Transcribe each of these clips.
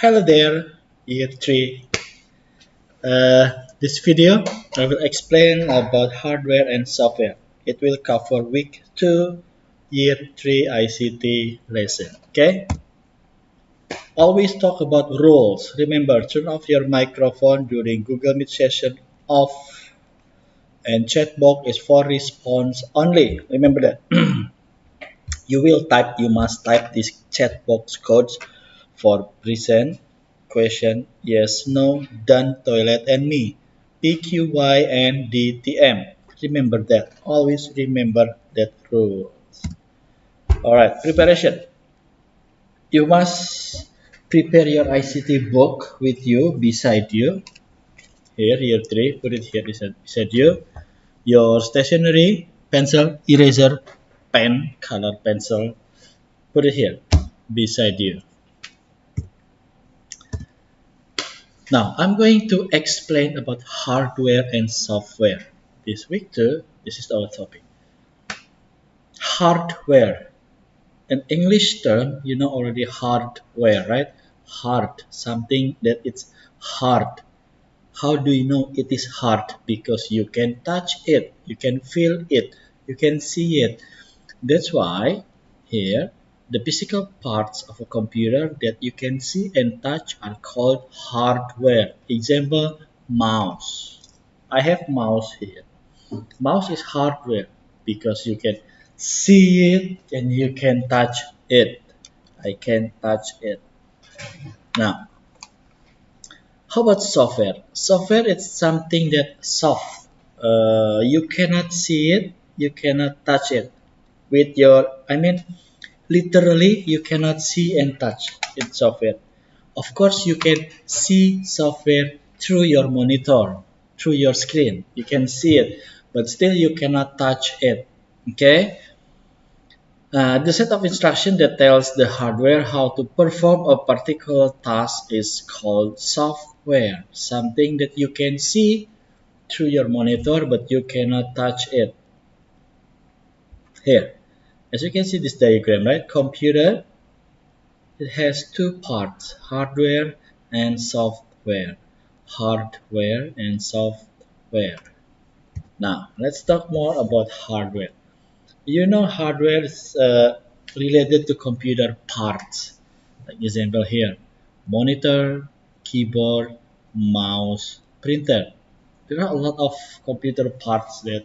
Hello there, year 3. This video I will explain about hardware and software. It will cover week 2, year 3 ICT lesson. Okay? Always talk about rules. Remember, turn off your microphone during Google Meet session off and chat box is for response only. Remember that. You must type this chat box codes for present, question, yes, no, done, toilet, and me. PQY and DTM. Remember that. Always remember that rule. Alright, preparation. You must prepare your ICT book with you, beside you. Here, year 3, put it here beside you. Your stationery, pencil, eraser, pen, color pencil, put it here beside you. Now, I'm going to explain about hardware and software. This week too, this is our topic. Hardware. An English term, you know already hardware, right? Hard, something that it's hard. How do you know it is hard? Because you can touch it, you can feel it, you can see it. That's why here the physical parts of a computer that you can see and touch are called hardware. Example, mouse. I have mouse here. Mouse is hardware because you can see it and you can touch it. I can touch it. Now, how about software? Software is something that soft. You cannot see it, you cannot touch it with your, literally, you cannot see and touch in software. Of course, you can see software through your monitor, through your screen. You can see it, but still you cannot touch it. Okay? The set of instruction that tells the hardware how to perform a particular task is called software. Something that you can see through your monitor, but you cannot touch it. Here, as you can see this diagram, right? Computer, it has two parts, hardware and software. Hardware and software. Now, let's talk more about hardware. You know hardware is related to computer parts. Like example here, monitor, keyboard, mouse, printer. There are a lot of computer parts that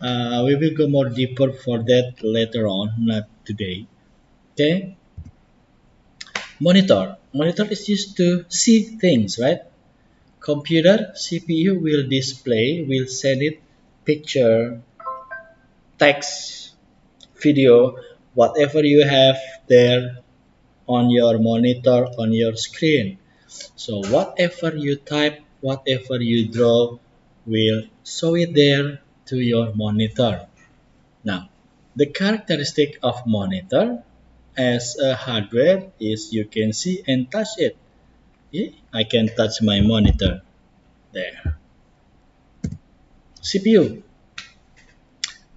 we will go more deeper for that later on, not today. Okay, monitor is used to see things, right? Computer CPU will send it picture, text, video, whatever you have there on your monitor, on your screen. So whatever you type, whatever you draw will show it there to your monitor. Now, the characteristic of monitor as a hardware is you can see and touch it. Yeah, I can touch my monitor there. CPU.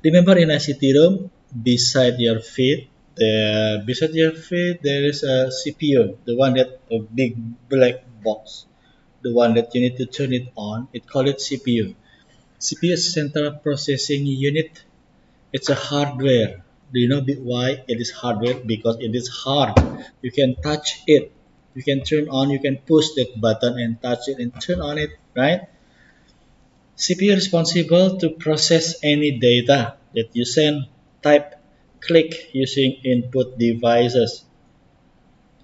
Remember in ICT room, beside your feet there is a CPU, the one that a big black box, the one that you need to turn it on. It called it CPU. CPU is central processing unit. It's a hardware. Do you know why it is hardware? Because it is hard. You can touch it. You can turn on. You can push that button and touch it and turn on it, right? CPU responsible to process any data that you send, type, click using input devices.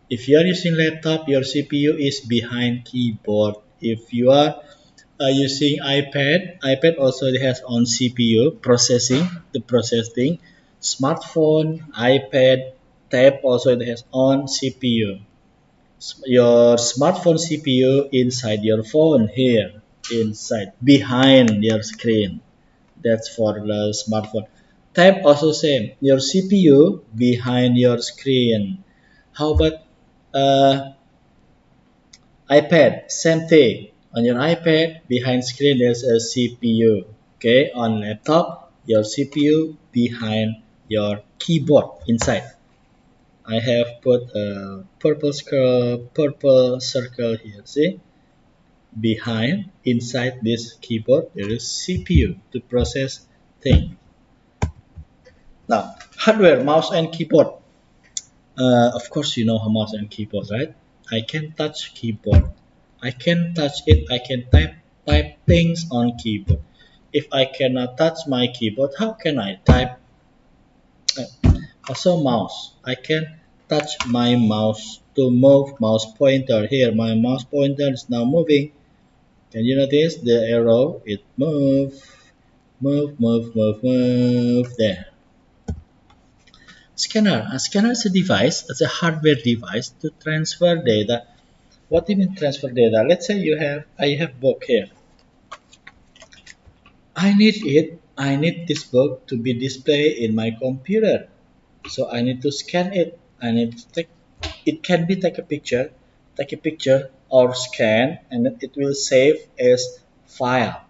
If you are using laptop, your CPU is behind keyboard. If you are using iPad also has on CPU the processing. Smartphone, iPad, tab also it has on CPU. Your smartphone CPU inside your phone here, inside, behind your screen. That's for the smartphone. Tab also same. Your CPU behind your screen. How about uh, iPad? Same thing. On your iPad, behind screen there's a CPU. Okay, on laptop, your CPU behind your keyboard inside. I have put a purple circle here. See, behind inside this keyboard there is CPU to process things. Now, hardware, mouse and keyboard. Of course, you know how mouse and keyboard, right? I can touch keyboard. I can touch it. I can type things on keyboard. If I cannot touch my keyboard, how can I type? Also, mouse. I can touch my mouse to move mouse pointer. Here, my mouse pointer is now moving. Can you notice the arrow? It move. There. Scanner. A scanner is a device. It's a hardware device to transfer data. What do you mean transfer data? Let's say I have book here. I need it. I need this book to be displayed in my computer. So I need to scan it. I need to take. It can be take a picture or scan, and then it will save as file.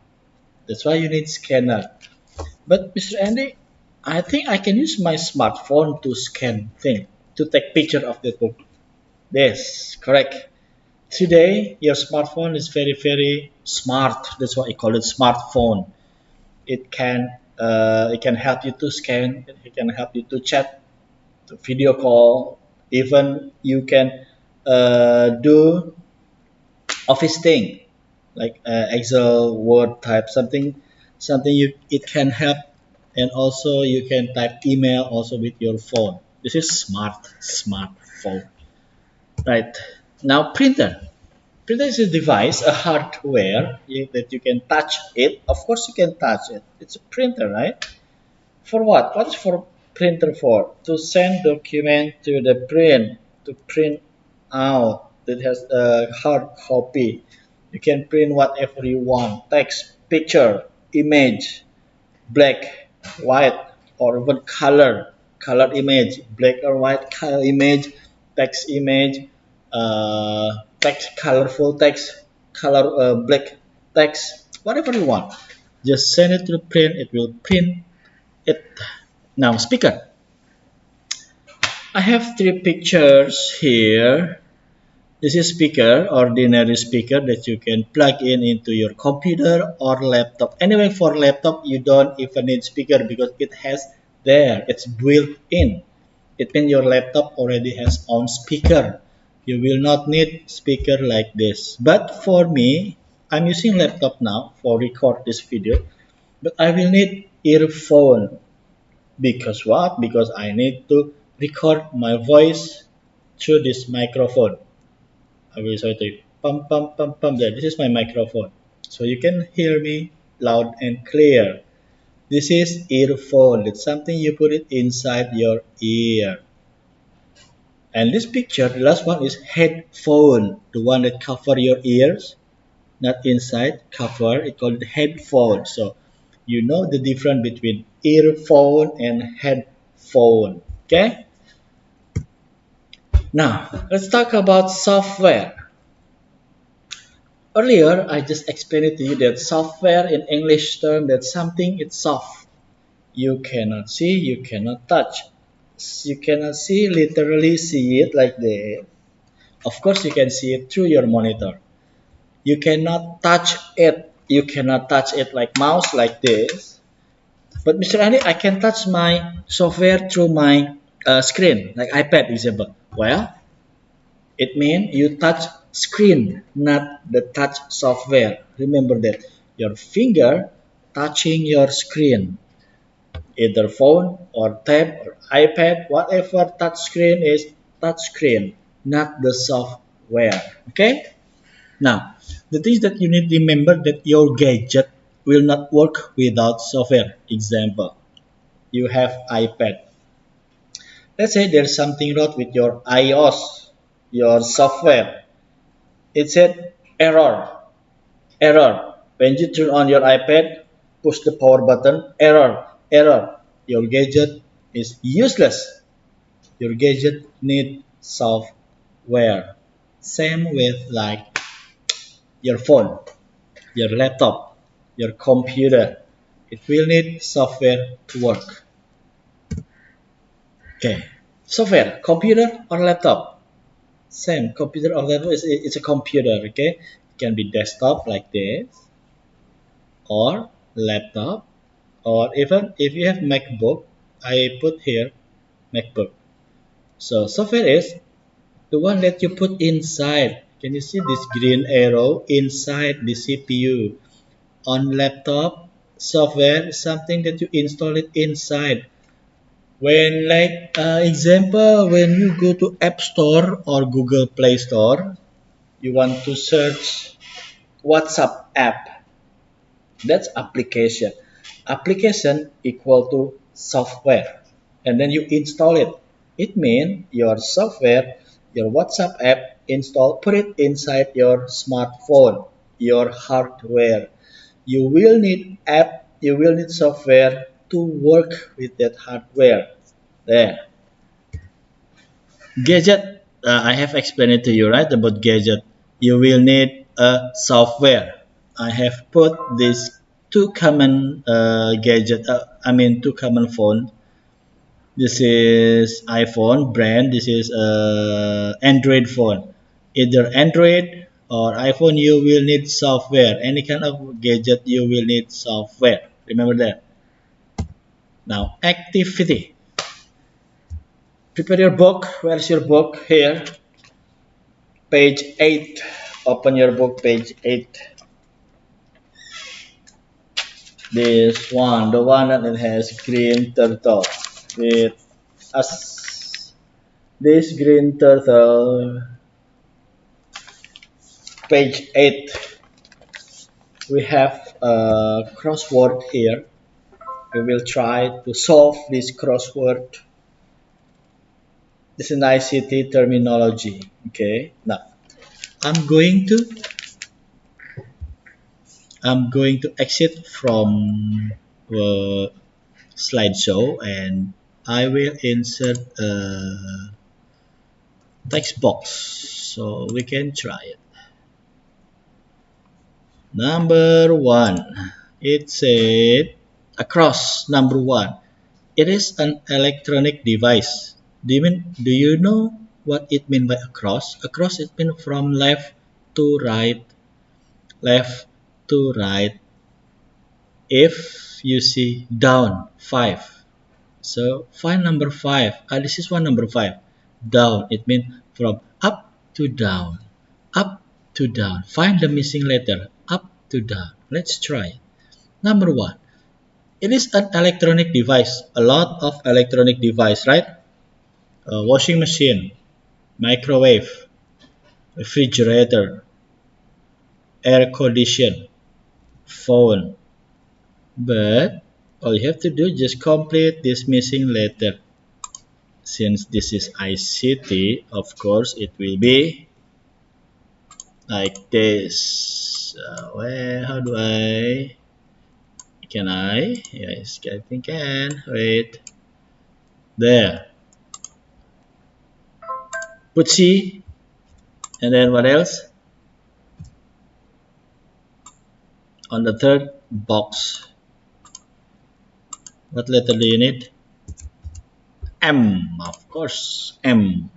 That's why you need scanner. But Mr. Andy, I think I can use my smartphone to scan thing to take picture of the book. Yes, correct. Today, your smartphone is very smart. That's why I call it smartphone. It can help you to scan. It can help you to chat, to video call. Even you can do office thing like Excel, Word type something you it can help, and also you can type email also with your phone. This is smartphone, right? Now printer. Printer is a device, a hardware that you can touch it. Of course, you can touch it. It's a printer, right? For what? What is for printer for? To send document to the print, to print out. That has a hard copy. You can print whatever you want. Text, picture, image, black, white, or even colored image, black or white color image, text image, text, colorful text, color black text, whatever you want. Just send it to the print. It will print it. Now speaker. I have three pictures here. This is speaker, ordinary speaker that you can plug in into your computer or laptop. Anyway, for laptop, you don't even need speaker because it has there. It's built in. It means your laptop already has on speaker. You will not need speaker like this. But for me, I'm using laptop now for record this video. But I will need earphone. Because what? Because I need to record my voice through this microphone. I will show it to you. Pum pum pum pum. There. This is my microphone. So you can hear me loud and clear. This is earphone. It's something you put it inside your ear. And this picture, the last one is headphone, the one that cover your ears, not inside, cover. It called headphone. So you know the difference between earphone and headphone. Okay. Now let's talk about software. Earlier, I just explained it to you that software in English term that something is soft. You cannot see, you cannot touch. You cannot see, literally see it like this. Of course, you can see it through your monitor. You cannot touch it. You cannot touch it like mouse like this. But Mr. Andy, I can touch my software through my screen, like iPad example. Well, it means you touch screen, not the touch software. Remember that. Your finger touching your screen, either phone or tab or iPad, whatever touch screen is touch screen, not the software. Okay? Now, the things that you need to remember that your gadget will not work without software. Example, you have iPad. Let's say there's something wrong with your iOS, your software. It said error. When you turn on your iPad, push the power button, error. Your gadget is useless. Your gadget need software. Same with like your phone, your laptop, your computer. It will need software to work. Okay. Software, computer or laptop? Same, computer or laptop it's a computer, okay? It can be desktop like this, or laptop, or even if you have MacBook, I put here MacBook. So software is the one that you put inside. Can you see this green arrow inside the CPU? On laptop, software is something that you install it inside. When like example, when you go to App Store or Google Play Store, you want to search WhatsApp app. That's application. Application equal to software. And then you install it. It means your software, your WhatsApp app install, put it inside your smartphone, your hardware. You will need app, you will need software to work with that hardware. There. Gadget, I have explained it to you, right? About gadget. You will need a software. I have put these two common gadget, two common phone. This is iPhone brand. This is Android phone. Either Android or iPhone, you will need software. Any kind of gadget, you will need software. Remember that. Now, activity. Prepare your book. Where's your book? Here. Page 8. Open your book, page 8. This one, the one that has green turtle with us. This green turtle, page 8. We have a crossword here. We will try to solve this crossword. This is an ICT terminology. Okay, now I'm going to exit from the slideshow and I will insert a text box so we can try it. Number 1, it said across. Number 1, it is an electronic device. Do you know what it means by across? Across it means from left to right, left to right. If you see down 5, so find number 5. This is one number 5. Down, it means from up to down. Up to down. Find the missing letter. Up to down. Let's try. Number 1. It is an electronic device. A lot of electronic device, right? A washing machine, microwave, refrigerator, air condition, phone. But all you have to do is just complete this missing letter. Since this is ICT, of course it will be like this. How do I? Can I? Yes, I think can. Wait. There. Put C. And then what else? On the third box. What letter do you need? M, of course. M.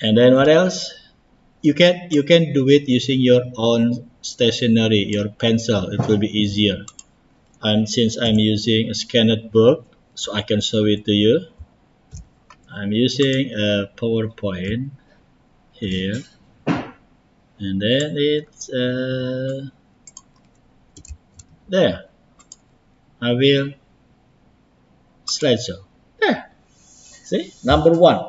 And then what else? You can do it using your own stationery, your pencil. It will be easier. And since I'm using a scanned book, so I can show it to you. I'm using a PowerPoint here, and then it's there. I will slideshow. There. See, number 1.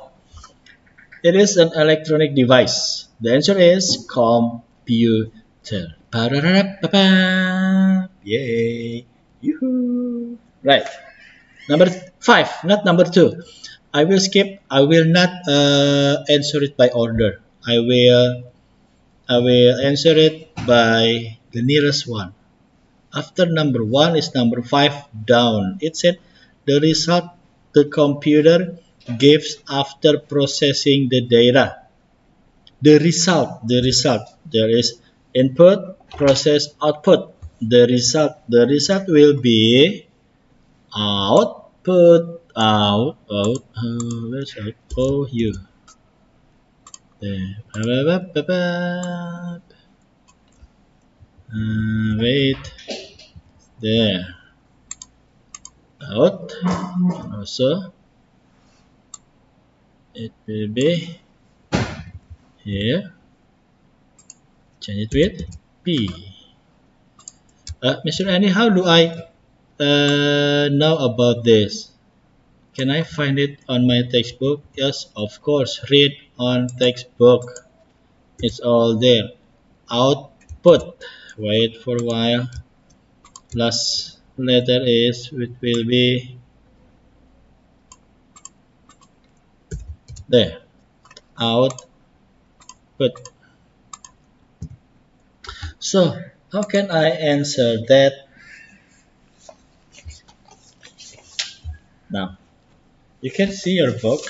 It is an electronic device. The answer is computer. Pa-da-da-da-ba-ba. Yay! Yoo-hoo! Right. Number 5, not number 2. I will skip. I will not answer it by order. I will answer it by the nearest one. After number 1 is number 5 down. It said the result the computer gives after processing the data. The result. There is input, process, output. The result will be output. out, where's out? Oh, you. There. Wait, there. Out. And also, it will be here. Change it with P. Mr. Annie, how do I know about this? Can I find it on my textbook? Yes, of course. Read on textbook. It's all there. Output. Wait for a while. Last letter is it will be there. Output. So how can I answer that now? You can see your book.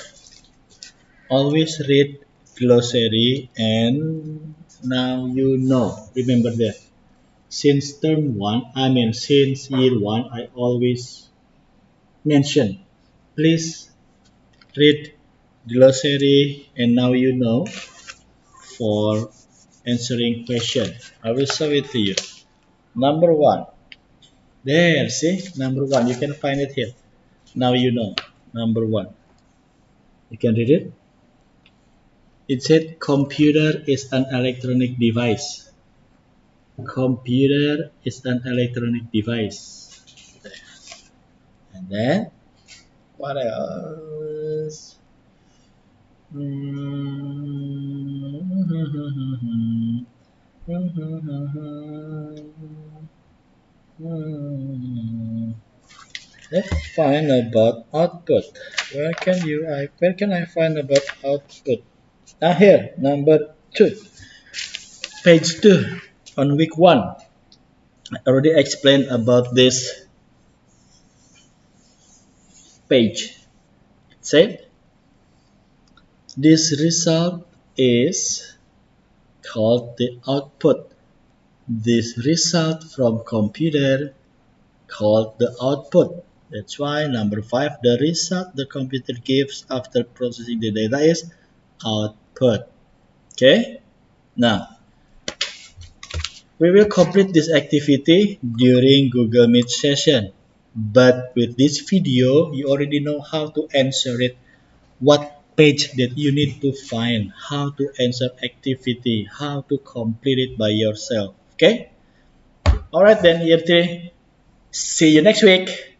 Always read glossary and now you know. Remember that. Since term one, since year one, I always mention. Please read glossary and now you know for answering question. I will show it to you. Number one. There, see? Number one. You can find it here. Now you know. Number one. You can read it. It said computer is an electronic device. Computer is an electronic device. There. And then what else? Let's find about output. Where can I find about output? Here, number 2, page 2 on week 1. I already explained about this page. It said this result is called the output. This result from computer called the output. That's why number 5, the result the computer gives after processing the data is output. Okay, now we will complete this activity during Google Meet session, but with this video you already know how to answer it, what page that you need to find, how to answer activity, how to complete it by yourself. Okay, alright then, year 3, see you next week.